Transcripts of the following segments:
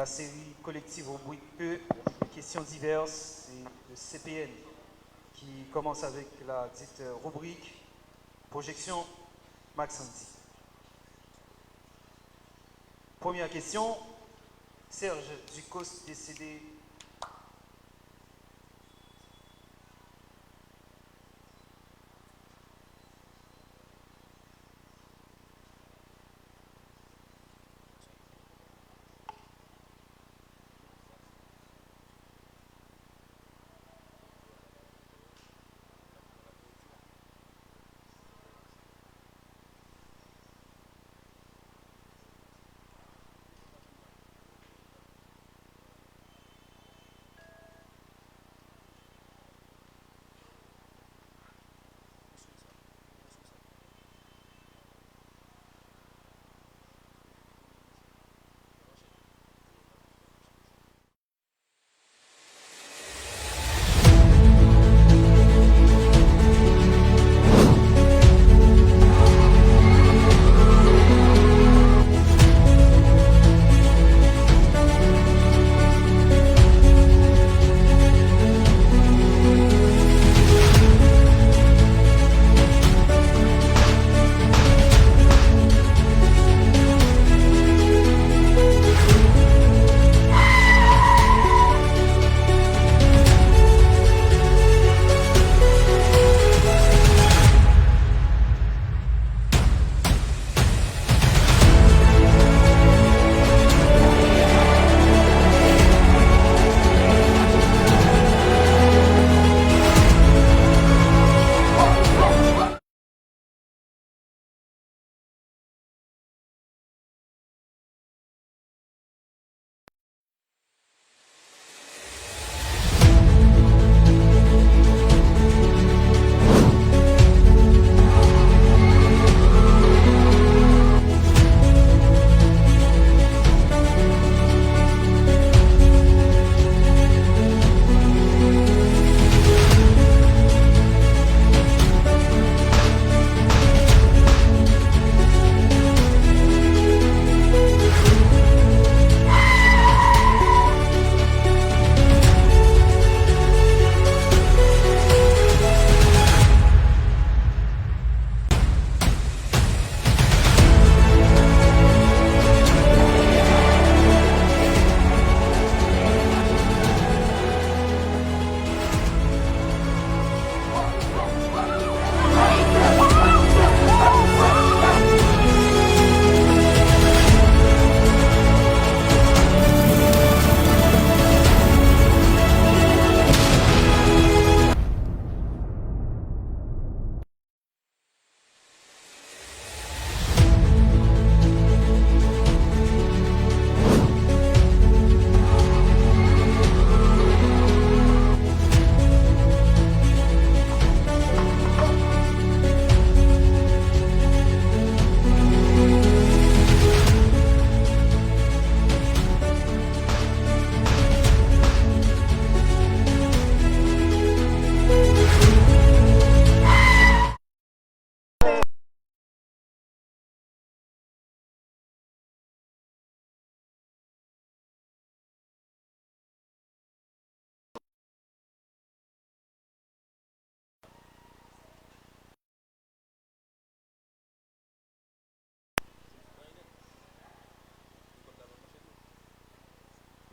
la série collective rubrique E, des questions diverses et de CPN, qui commence avec la dite rubrique projection Maxenti. Première question, Serge Ducos décédé.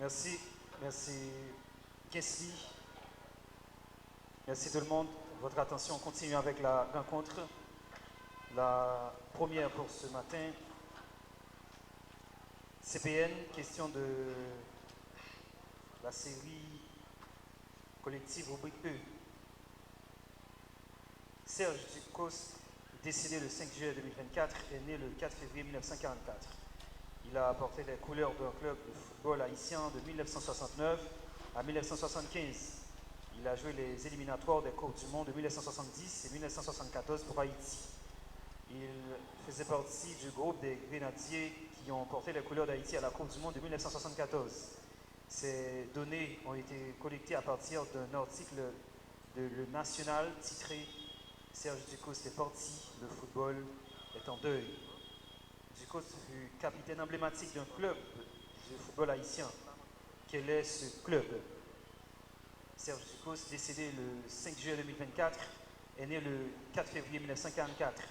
Merci, merci Kessie, merci tout le monde. Votre attention, on continue avec la rencontre. La première pour ce matin, CPN, question de la série collective rubrique E. Serge Ducos, décédé le 5 juillet 2024, est né le 4 février 1944. Il a porté les couleurs d'un club de football haïtien de 1969 à 1975. Il a joué les éliminatoires des Coupes du Monde de 1970 et 1974 pour Haïti. Il faisait partie du groupe des Grenadiers qui ont porté les couleurs d'Haïti à la Coupe du Monde de 1974. Ces données ont été collectées à partir d'un article de Le National titré « Serge Ducos est parti, le football est en deuil ». Ducos fut capitaine emblématique d'un club du football haïtien. Quel est ce club? Serge Ducos, décédé le 5 juillet 2024, est né le 4 février 1944.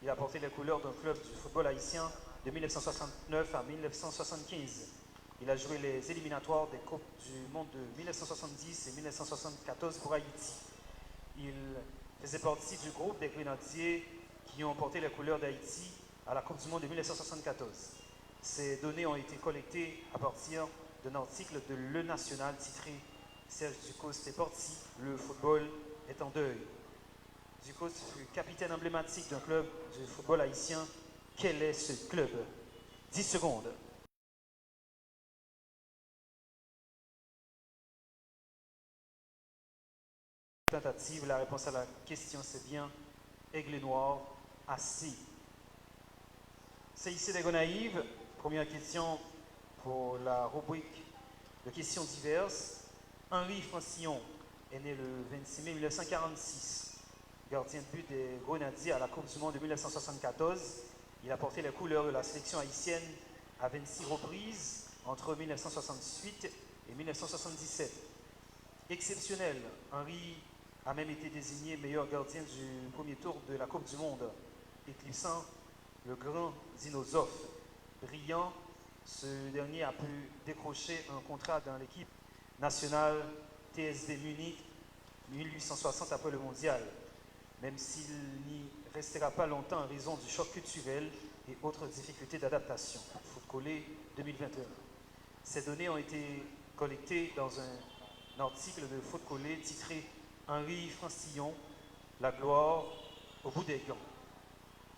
Il a porté les couleurs d'un club du football haïtien de 1969 à 1975. Il a joué les éliminatoires des Coupes du Monde de 1970 et 1974 pour Haïti. Il faisait partie du groupe des Grenadiers qui ont porté les couleurs d'Haïti à la Coupe du Monde de 1974. Ces données ont été collectées à partir d'un article de Le National titré « Serge Ducos est parti, le football est en deuil ». Ducos fut capitaine emblématique d'un club du football haïtien. Quel est ce club? 10 secondes. Tentative, la réponse à la question c'est bien Aigle Noir, assis. C'est ici des Gonaïves. Première question pour la rubrique de questions diverses. Henri Francillon est né le 26 mai 1946, gardien de but des Grenadiers à la Coupe du Monde de 1974. Il a porté les couleurs de la sélection haïtienne à 26 reprises entre 1968 et 1977. Exceptionnel, Henri a même été désigné meilleur gardien du premier tour de la Coupe du Monde, éclipsant le grand Zinosov. Brillant, ce dernier a pu décrocher un contrat dans l'équipe nationale TSV Munich 1860 après le mondial, même s'il n'y restera pas longtemps en raison du choc culturel et autres difficultés d'adaptation. Foot collé 2021. Ces données ont été collectées dans un article de Foot collé titré Henri Francillon, la gloire au bout des gants.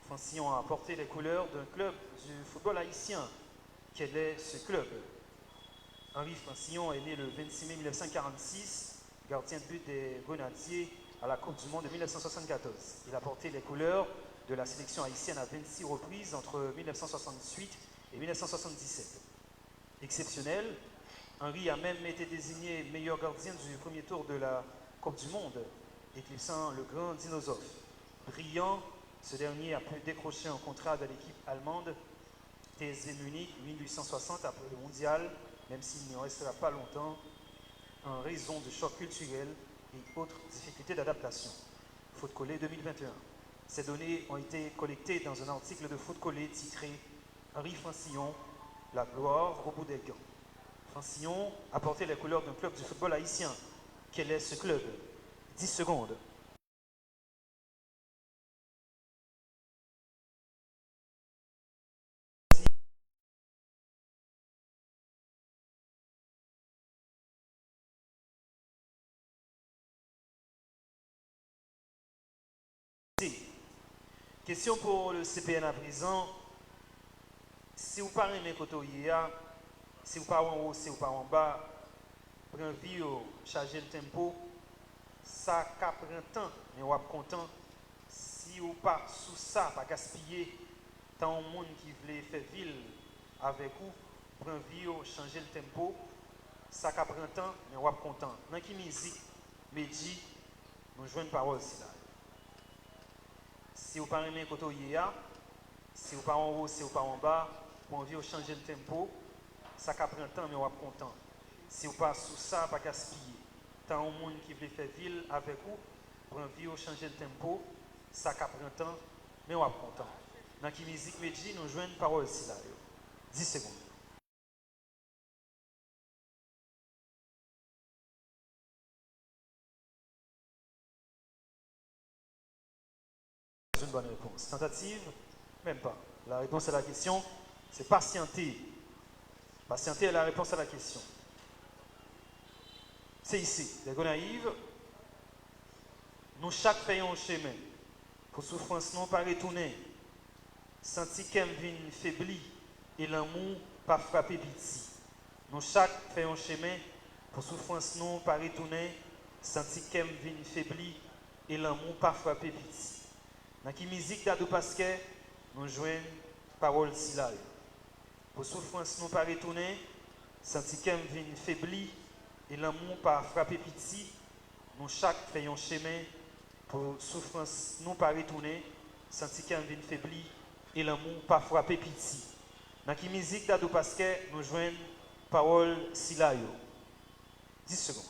Francillon a porté les couleurs d'un club du football haïtien. Quel est ce club? Henri Francillon est né le 26 mai 1946, gardien de but des Grenadiers à la Coupe du Monde de 1974. Il a porté les couleurs de la sélection haïtienne à 26 reprises entre 1968 et 1977. Exceptionnel, Henri a même été désigné meilleur gardien du premier tour de la Coupe du Monde, éclipsant le grand Zinosov. Brillant, ce dernier a pu décrocher un contrat de l'équipe allemande TSV Munich 1860 après le mondial, même s'il n'y restera pas longtemps en raison de chocs culturels et autres difficultés d'adaptation. Foot collé 2021. Ces données ont été collectées dans un article de Foot collé titré Henri Francillon, la gloire au bout des gants. Francillon a porté les couleurs d'un club du football haïtien. Quel est ce club? 10 secondes. Question pour le CPN à présent. Si vous parlez de côté, si vous parlez en haut, si vous parlez en bas, prenez vie, chargez le tempo, ça prend temps, mais vous êtes content. Si vous pas sous ça, pas gaspiller, tant de monde qui veut faire ville avec vous, prenez vie, changez le tempo, ça prend temps, mais vous êtes content. Dans qui musique, Medji, nous jouons une parole ici là. Si vous parlez de côté, si vous parlez en haut, si vous parlez en bas, pour envie de changer le tempo, ça prend temps, mais on est content. Si vous passez sous ça, pas gaspiller. Tant de monde qui veut faire ville avec vous, pour envie de changer le tempo, ça prend temps, mais on est content. Dans la musique Medji, nous jouons une parole ici là. 10 secondes. Une bonne réponse. Tentative? Même pas. La réponse à la question, c'est patienter. Patienter est la réponse à la question. C'est ici, les Gonaïves. Nous chaque faisons un chemin. Pour souffrance non pas retourner. Senti qu'elle vient faibli et l'amour pas frappé piti. Nous chaque faisons un chemin. Pour souffrance non pas retourner. Senti qu'elle vient faibli et l'amour pas frappé piti. Dans la musique d'Adou Pasquet, nous jouons parole si là. Pour souffrance non pas retourner, senti qu'elle vient faibli et l'amour pas frappé piti, nous chaque faisons un chemin. Pour souffrance non pas retourner, senti qu'elle vient faibli et l'amour pas frappé piti. Dans la musique d'Adou Pasquet, nous jouons parole Silayo. 10 secondes.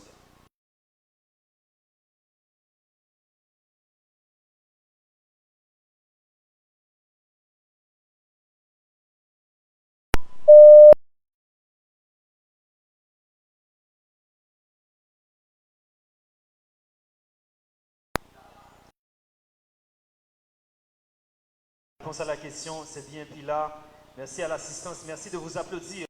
Réponse à la question, c'est bien Pilar. Merci à l'assistance, merci de vous applaudir.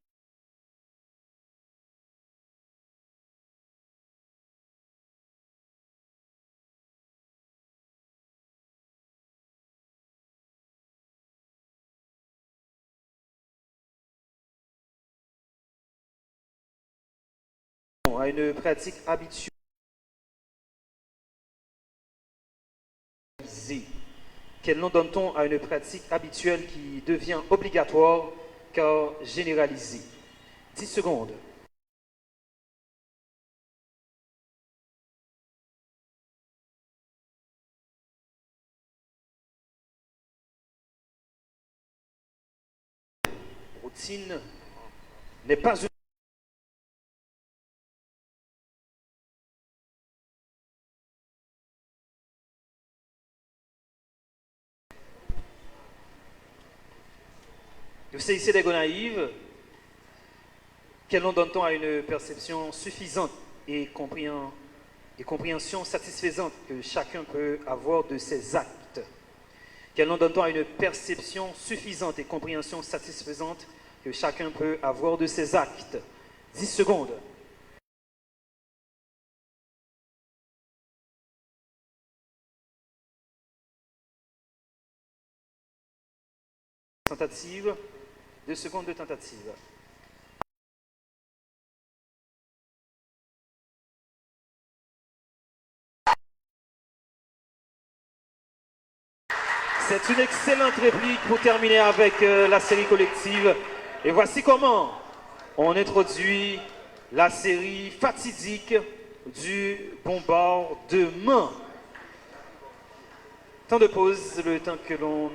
À une pratique habituelle. Quel nom donne-t-on à une pratique habituelle qui devient obligatoire car généralisée? 10 secondes. Routine n'est pas une... Vous saisissez des naïves. Quel nom donne-t-on à une perception suffisante et compréhension satisfaisante que chacun peut avoir de ses actes? Quel nom donne-t-on à une perception suffisante et compréhension satisfaisante que chacun peut avoir de ses actes? 10 secondes. Tentative. 2 secondes de tentative. C'est une excellente réplique pour terminer avec la série collective. Et voici comment on introduit la série fatidique du bombardement. Temps de pause, le temps que l'on...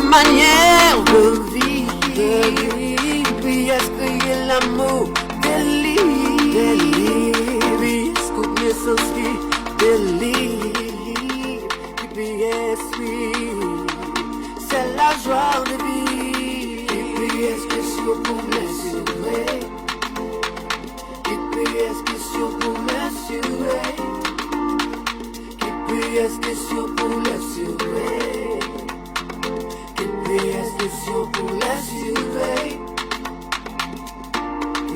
manière de vivre, puis est-ce qu'il y a l'amour, délire, puis est-ce qu'on est sorti, délire, puis est-ce c'est la joie de vivre, puis est-ce que si on peut m'assurer, puis est-ce que si on peut m'assurer, puis est-ce que si on peut l'assurer. GPS question pour l'assurer.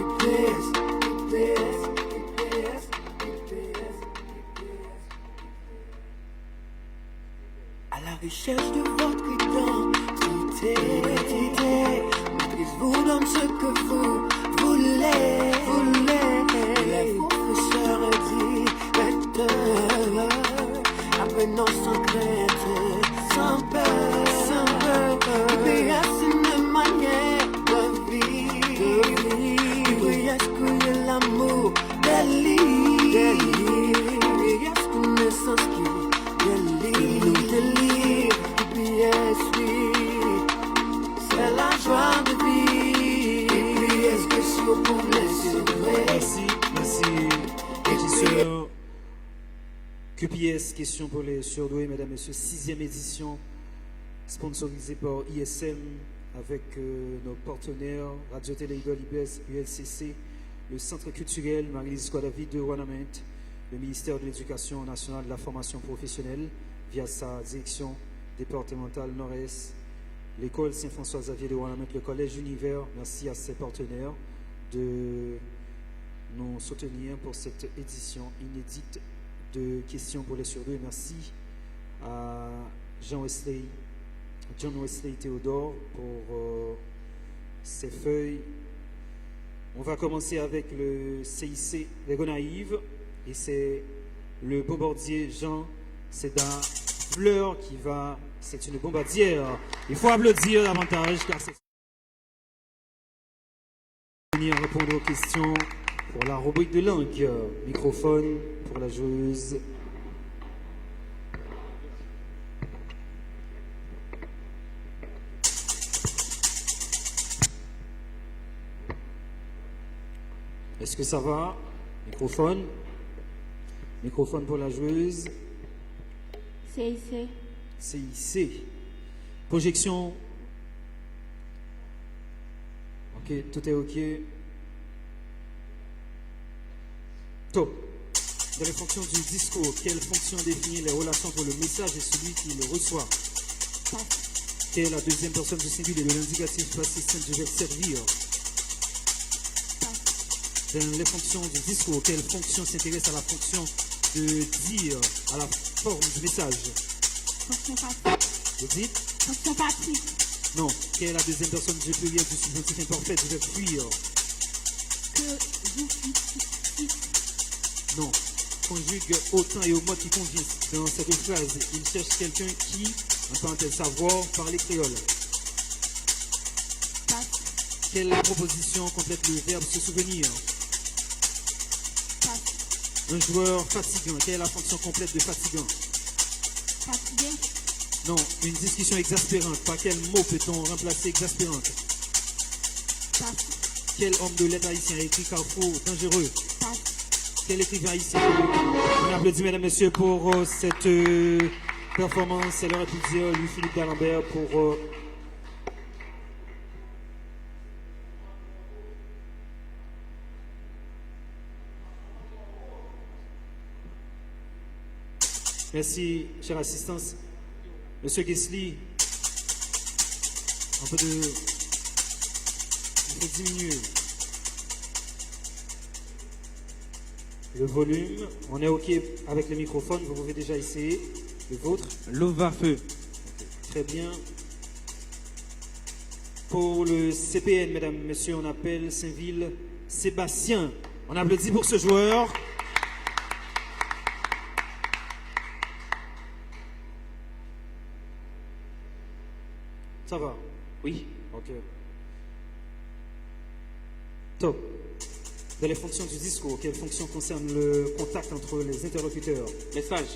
GPS. À la recherche de votre identité, maîtrise vous donne ce que vous voulez. Merci. Petite sœur. QPS, question pour les surdoués, mesdames et messieurs. 6e édition, sponsorisée par ISM, avec nos partenaires Radio-Télé Idol, IBS, ULCC, le Centre culturel Marie-Lise David de Wanament, le ministère de l'Éducation nationale et de la formation professionnelle, via sa direction départementale Nord-Est, l'école Saint-François-Xavier de Wanament, le collège Univers. Merci à ses partenaires de nous soutenir pour cette édition inédite de questions pour les surdoués. Merci à John Wesley Théodore pour ses feuilles. On va commencer avec le CIC Les Gonaïves et c'est le bombardier Jean Cédar Fleur qui va. C'est une bombardière. Il faut applaudir davantage car c'est venir répondre aux questions pour la rubrique de langue. Microphone pour la joueuse. Est-ce que ça va? Microphone. Microphone pour la joueuse. CIC. Projection. Ok, tout est ok. Top. Dans les fonctions du discours, quelle fonction définit les relations entre le message et celui qui le reçoit? Quelle est la deuxième personne du singulier de l'indicatif passé simple du verbe servir? Dans les fonctions du discours, quelle fonction s'intéresse à la fonction de dire, à la forme du message? Fonction passive. Vous dites? Fonction passive. Non. Quelle est la deuxième personne du pluriel du subjonctif imparfait du verbe fuir? Que vous fuites. Non. Conjugue au temps et au mode qui convient. Dans cette phrase, il cherche quelqu'un qui, en parenthèse, savoir parler créole. Passe. Quelle proposition complète le verbe se souvenir? Passe. Un joueur fatigant. Quelle est la fonction complète de fatigant? Fatigué. Non. Une discussion exaspérante. Par quel mot peut-on remplacer exaspérante? Passe. Quel homme de lettres haïtien a écrit Carrefour dangereux? Passe. Quel écrivain haïtien? On applaudit, mesdames et messieurs, pour cette performance. C'est l'heure de dire Louis-Philippe d'Alembert pour merci, chère assistance. Monsieur Guesli, un peu de. Il faut diminuer le volume. On est OK avec le microphone. Vous pouvez déjà essayer le vôtre. L'eau va feu. Très bien. Pour le CPN, mesdames, messieurs, on appelle Saint-Ville Sébastien. On applaudit pour ce joueur. Ça va? Oui. OK. Top. Dans les fonctions du discours, quelle fonction concerne le contact entre les interlocuteurs? Message.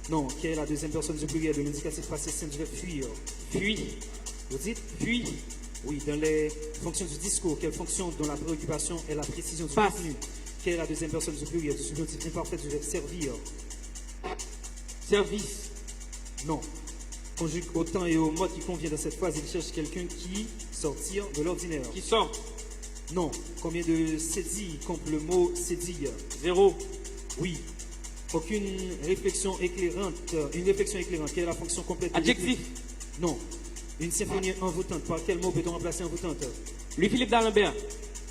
Non. Quelle est la deuxième personne du pluriel de l'indicatif passé simple du verbe fuir? Fuit. Vous dites? Fuit. Oui. Dans les fonctions du discours, quelle fonction dont la préoccupation est la précision du Passe. contenu? Quelle est la deuxième personne du pluriel du subjonctif imparfait du verbe servir? Service. Non. Conjugue au temps et au mode qui convient dans cette phrase. Il cherche quelqu'un qui sortir de l'ordinaire. Qui sort. Non. Combien de cédilles compte le mot cédille? 0. Oui. Aucune réflexion éclairante. Une réflexion éclairante. Quelle est la fonction complète de Adjectif. Non. Une symphonie envoûtante. Par quel mot peut-on remplacer envoûtante? Louis-Philippe d'Alembert.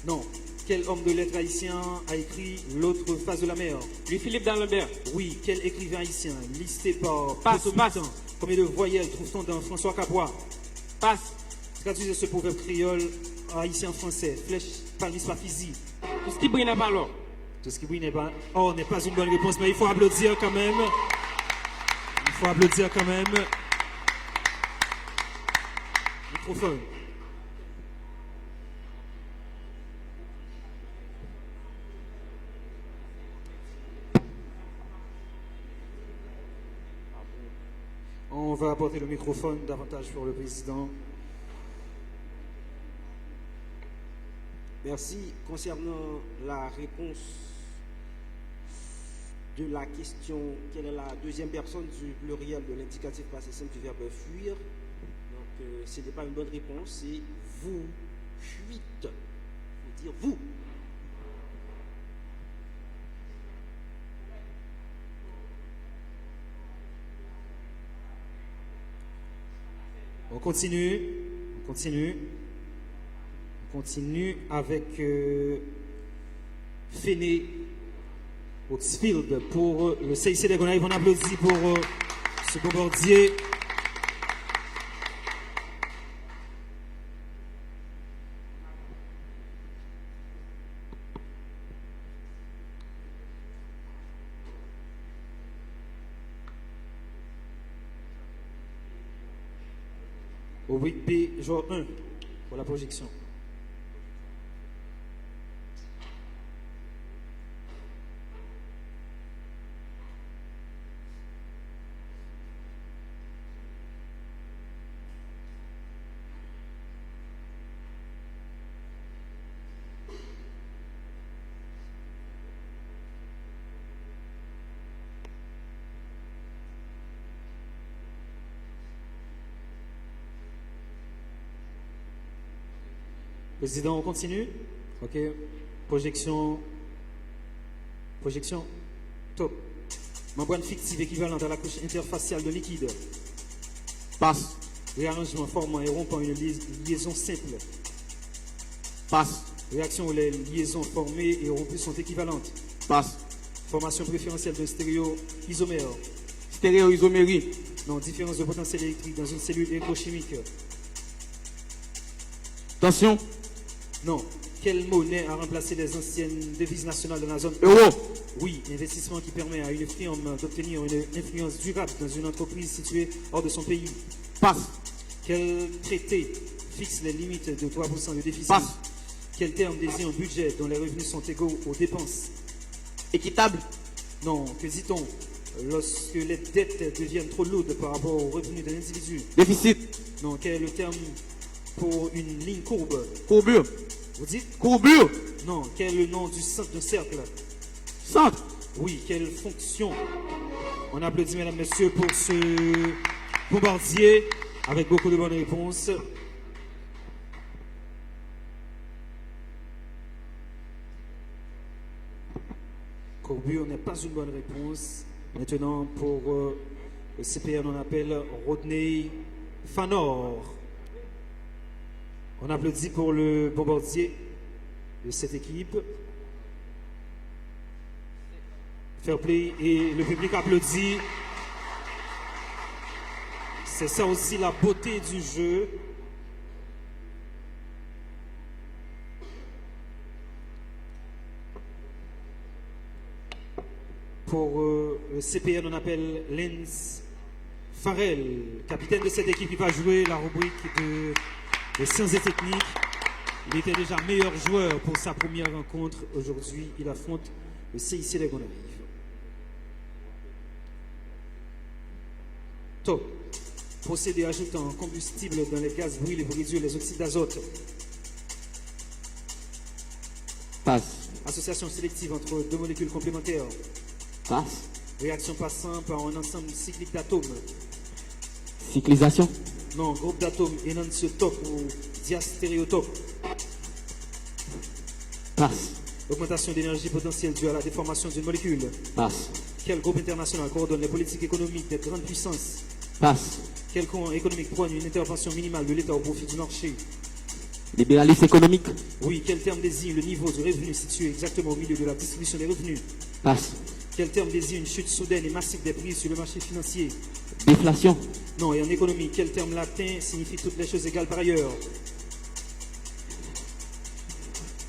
Non. Quel homme de lettres haïtien a écrit L'autre face de la mer? Louis-Philippe d'Alembert. Oui. Quel écrivain haïtien listé par Passe, Potomitan? passe. Combien de voyelles trouve-t-on dans François Capois? Passe. Traduisez ce proverbe créole haïtien français. Flèche, palmis, parfisie. Tout ce qui brille n'est pas l'or. Tout ce qui brille n'est pas. Oh, n'est pas une bonne réponse, mais il faut applaudir quand même. Il faut applaudir quand même. Microphone. On va apporter le microphone davantage pour le président. Merci. Concernant la réponse de la question, quelle est la deuxième personne du pluriel de l'indicatif passé simple du verbe fuir? Donc, ce n'est pas une bonne réponse, c'est vous fuite. Il faut dire vous. On continue. On continue avec Féné Oxfield pour le CIC des Gonaïves. On applaudit pour ce bombardier. Au 8B, joueur 1 pour la projection. Président, on continue. Ok. Projection. Top. Membrane fictive équivalente à la couche interfaciale de liquide. Passe. Réarrangement formant et rompant une liaison simple. Passe. Réaction où les liaisons formées et rompues sont équivalentes. Passe. Formation préférentielle de stéréo-isomère. Stéréoisomérie. Non, différence de potentiel électrique dans une cellule électrochimique. Tension. Non. Quelle monnaie a remplacé les anciennes devises nationales de la zone Euro. Oui, investissement qui permet à une firme d'obtenir une influence durable dans une entreprise située hors de son pays. Passe. Quel traité fixe les limites de 3% de déficit? Passe. Quel terme désigne un budget dont les revenus sont égaux aux dépenses? Équitable. Non, que dit-on lorsque les dettes deviennent trop lourdes par rapport aux revenus de l'individu? Déficit. Non, quel est le terme pour une ligne courbe? Courbure. Vous dites? Courbure. Non, quel est le nom du centre d'un cercle? Centre. Oui, quelle fonction? On applaudit, mesdames, messieurs, pour ce bombardier avec beaucoup de bonnes réponses. Courbure n'est pas une bonne réponse. Maintenant, pour le CPN, on appelle Rodney Fanor. On applaudit pour le bombardier de cette équipe. Fair play et le public applaudit. C'est ça aussi la beauté du jeu. Pour le CPN, on appelle Lens Farrell, capitaine de cette équipe qui va jouer la rubrique de sciences et techniques. Il était déjà meilleur joueur pour sa première rencontre. Aujourd'hui, il affronte le CIC des Gonaïves. Top. Procédé ajoutant combustible dans les gaz brûlés pour réduire les oxydes d'azote. Passe. Association sélective entre deux molécules complémentaires. Passe. Réaction passant par un ensemble cyclique d'atomes. Cyclisation. Non, groupe d'atomes énantiotope ou diastéréotope. Passe. Augmentation d'énergie potentielle due à la déformation d'une molécule. Passe. Quel groupe international coordonne les politiques économiques des grandes puissances? Passe. Quel courant économique prône une intervention minimale de l'État au profit du marché? Libéralisme économique. Oui, quel terme désigne le niveau de revenu situé exactement au milieu de la distribution des revenus? Passe. Quel terme désigne une chute soudaine et massive des prix sur le marché financier? Déflation. Non, et en économie, quel terme latin signifie toutes les choses égales par ailleurs?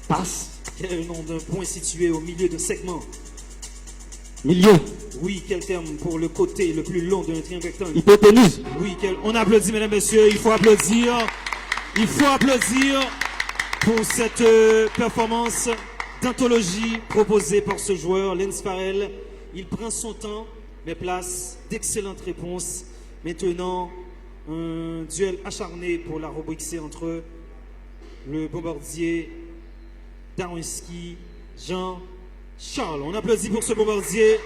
Passe. Quel est le nom d'un point situé au milieu d'un segment? Milieu. Oui, quel terme pour le côté le plus long d'un triangle rectangle? Hypoténuse. Oui, on applaudit, mesdames, messieurs, il faut applaudir. Il faut applaudir pour cette performance d'anthologie proposée par ce joueur, Lens Farrell. Il prend son temps, mais place d'excellentes réponses. Maintenant, un duel acharné pour la rubrique C entre le bombardier Darwinski Jean-Charles. On applaudit pour ce bombardier.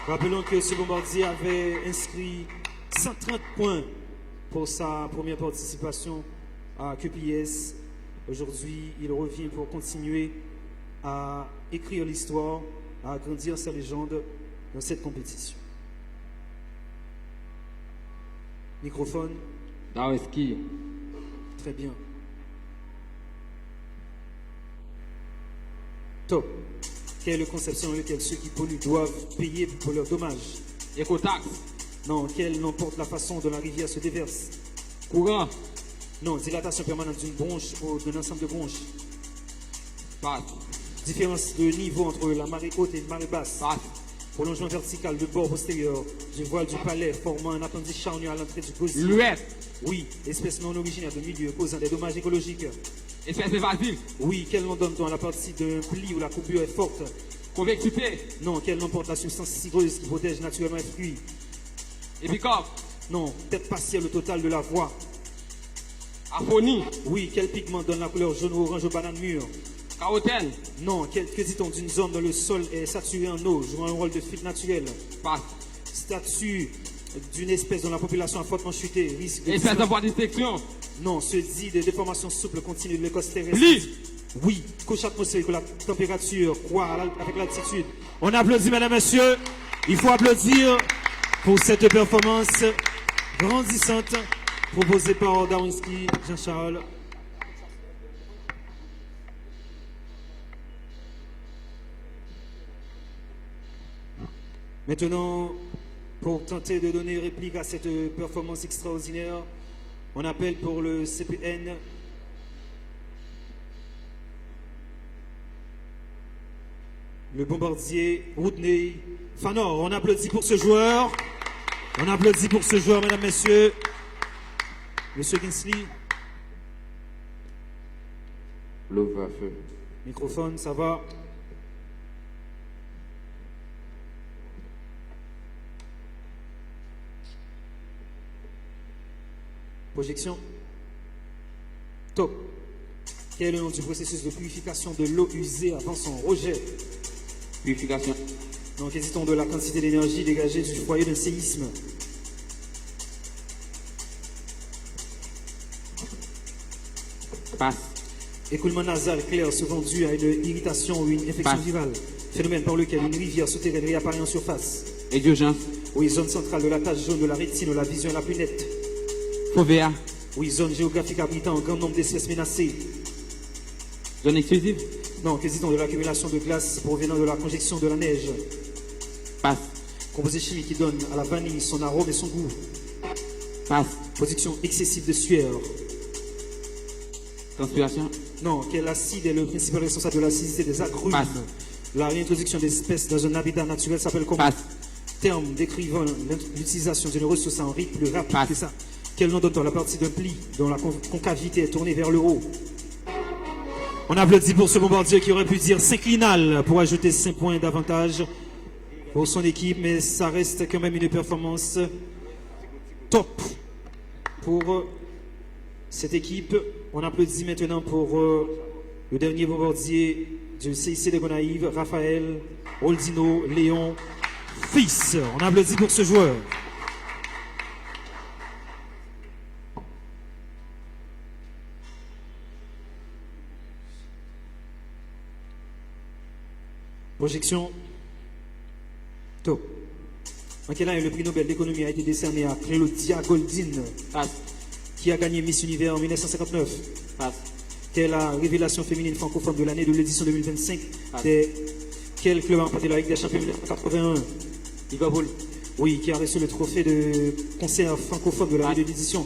Rappelons que ce bombardier avait inscrit 130 points pour sa première participation à QPS. Aujourd'hui, il revient pour continuer à écrire l'histoire, à agrandir sa légende dans cette compétition. Microphone. Darwinski. Très bien. Top. Quel est le concept selon lequel ceux qui polluent doivent payer pour leurs dommages? Écotaxe. Non. Quel n'importe la façon dont la rivière se déverse? Courant. Non. Dilatation permanente d'une bronche ou d'un ensemble de bronches. Passe. Différence de niveau entre la marée haute et la marée basse. Passe. Prolongement vertical de bord postérieur du voile du palais formant un appendice charnu à l'entrée du gosier. Luette. Oui. Espèce non originaire de milieu causant des dommages écologiques. Espèce évasive. Oui. Quel nom donne-t-on à la partie d'un pli où la coupure est forte? Convexité. Non. Quel nom porte la substance cigreuse qui protège naturellement les fruits? Épicorbe. Non. Tête partielle au total de la voie. Aphonie. Oui. Quel pigment donne la couleur jaune ou orange aux bananes mûres? Carotène. Non. Que dit-on d'une zone dont le sol est saturé en eau, jouant un rôle de filtre naturel? Passe. Statut d'une espèce dont la population a fortement chuté, risque de... Espèce de voie de dissection. Non. Se dit de déformation souple continue de l'écosse terrestre. Pli. Oui. Couche atmosphérique où la température croît avec l'altitude. On applaudit, mesdames, messieurs. Il faut applaudir pour cette performance grandissante proposée par Darwinski Jean-Charles. Maintenant, pour tenter de donner réplique à cette performance extraordinaire, on appelle pour le CPN le bombardier Rodney Fanor. On applaudit pour ce joueur. On applaudit pour ce joueur, mesdames, messieurs. Monsieur Kinsley. L'eau à feu. Microphone, ça va? Projection. Top. Quel est le nom du processus de purification de l'eau usée avant son rejet? Purification. Donc, hésitons de la quantité d'énergie dégagée du foyer d'un séisme. Passe. Écoulement nasal clair souvent dû à une irritation ou une infection Passe. virale. Phénomène par lequel une rivière souterraine réapparaît en surface. Et d'urgence. Oui, zone centrale de la tache jaune de la rétine où la vision est la plus nette. Fovea. Oui, zone géographique abritant un grand nombre d'espèces menacées. Zone exclusive. Non, hésitons de l'accumulation de glace provenant de la conjection de la neige. Passe. Composé chimique qui donne à la vanille son arôme et son goût. Passe. Production excessive de sueur. Transpiration. Non, quel acide est le principal responsable de l'acidité des agrumes? Passe. La réintroduction des espèces dans un habitat naturel s'appelle comment? Passe. Terme décrivant l'utilisation d'une ressource en rythme plus rapide Passe. que ça. Quel nom donne-t-on à la partie d'un pli dont la concavité est tournée vers le haut? On applaudit pour ce bombardier qui aurait pu dire s'inclinal pour ajouter 5 points d'avantage pour son équipe, mais ça reste quand même une performance top pour cette équipe. On applaudit maintenant pour le dernier bombardier du CIC de Gonaïves, Raphaël Oldino Léon Fils. On applaudit pour ce joueur. Projection. Top. En quelle année le prix Nobel d'économie a été décerné à Claudia Goldin, Passe. qui a gagné Miss Univers en 1959? Passe. Quelle est la révélation féminine francophone de l'année de l'édition 2025? Ah. Quel club a remporté la Ligue des Champions 1981? Liverpool. Oui, qui a reçu le trophée de concert francophone de l'année de l'édition?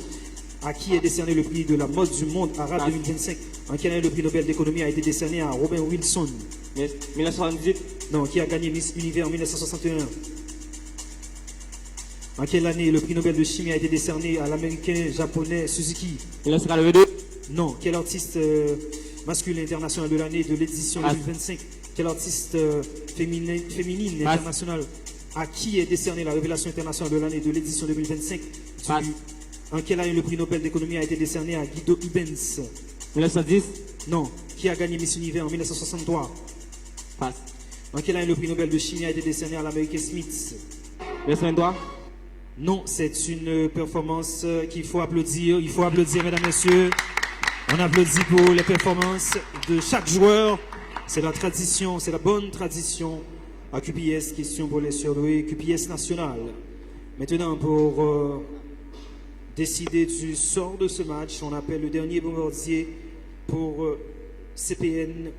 À qui est décerné le prix de la mode du monde arabe 2025? En quelle année le prix Nobel d'économie a été décerné à Robin Wilson? 1978. Non, qui a gagné Miss Univers en 1961? En quelle année le prix Nobel de chimie a été décerné à l'américain japonais Suzuki? 1982. Non, quel artiste masculin international de l'année de l'édition Passe. 2025? Quel artiste féminine Passe. internationale à qui est décerné la révélation internationale de l'année de l'édition 2025? Passe. En quelle année le prix Nobel d'économie a été décerné à Guido Ibens? 1910. Non. Qui a gagné Miss Univers en 1963? Passe. En quelle année le prix Nobel de chimie a été décerné à l'Américain Smith? 1923. Non, c'est une performance qu'il faut applaudir. Il faut applaudir, mesdames, messieurs. On applaudit pour les performances de chaque joueur. C'est la tradition, c'est la bonne tradition à QPS. Question pour les surdoués, QPS national. Maintenant, pour décider du sort de ce match, on appelle le dernier bombardier pour CPN.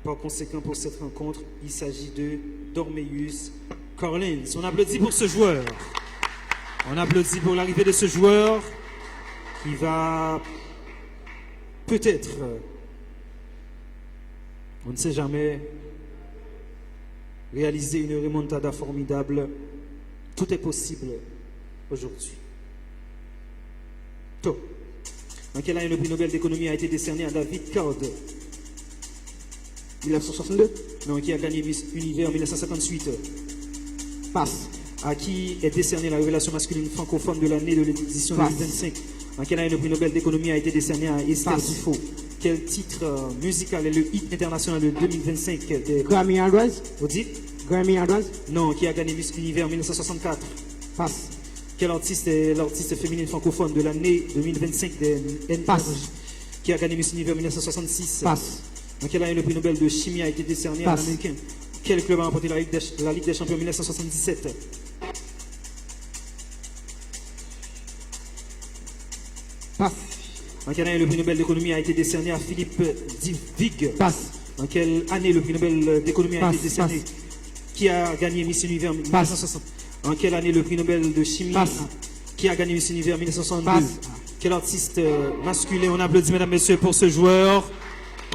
Par conséquent, pour cette rencontre, il s'agit de Dormeus Collins. On applaudit pour ce joueur. On applaudit pour l'arrivée de ce joueur qui va peut-être, on ne sait jamais, réaliser une remontada formidable. Tout est possible aujourd'hui. Tôt. En quelle année le prix Nobel d'économie a été décerné à David Card? 1962. Non, qui a gagné Miss Univers en 1958? Passe. À qui est décerné la révélation masculine francophone de l'année de l'édition Passe. 2025? En quelle année le prix Nobel d'économie a été décerné à Esther Passe. Dufaux? Quel titre musical est le hit international de 2025 des... Grammy Ardoise. Vous dites? Grammy Ardoise. Non, qui a gagné Miss Univers en 1964? Passe. Quel artiste est l'artiste féminine francophone de l'année 2025 des NRJ? Passe. Qui a gagné Miss Univers en 1966? Passe. En quelle année le prix Nobel de chimie a été décerné à Passe. l'Américain? Quel club a remporté la Ligue des Champions en 1977? Passe. En quelle année le prix Nobel d'économie a été décerné à Philippe Divig? Passe. En quelle année le prix Nobel d'économie a Passe, été décerné? passe. Qui a gagné Miss Univers en 1960? En quelle année le prix Nobel de chimie? Passe. Qui a gagné Miss Univers en 1962? Passe. Quel artiste masculin? On applaudit, mesdames, messieurs, pour ce joueur.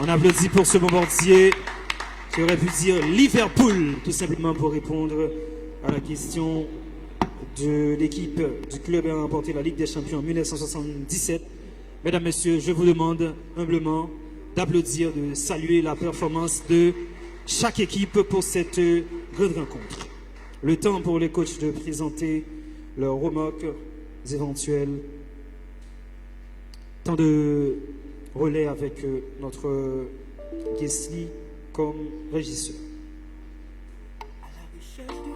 On applaudit pour ce bombardier qui aurait pu dire Liverpool, tout simplement pour répondre à la question de l'équipe du club ayant remporté la Ligue des Champions en 1977. Mesdames, messieurs, je vous demande humblement d'applaudir, de saluer la performance de chaque équipe pour cette grande rencontre. Le temps pour les coachs de présenter leurs remarques éventuelles. Temps de relais avec notre Guesli comme régisseur. À la recherche de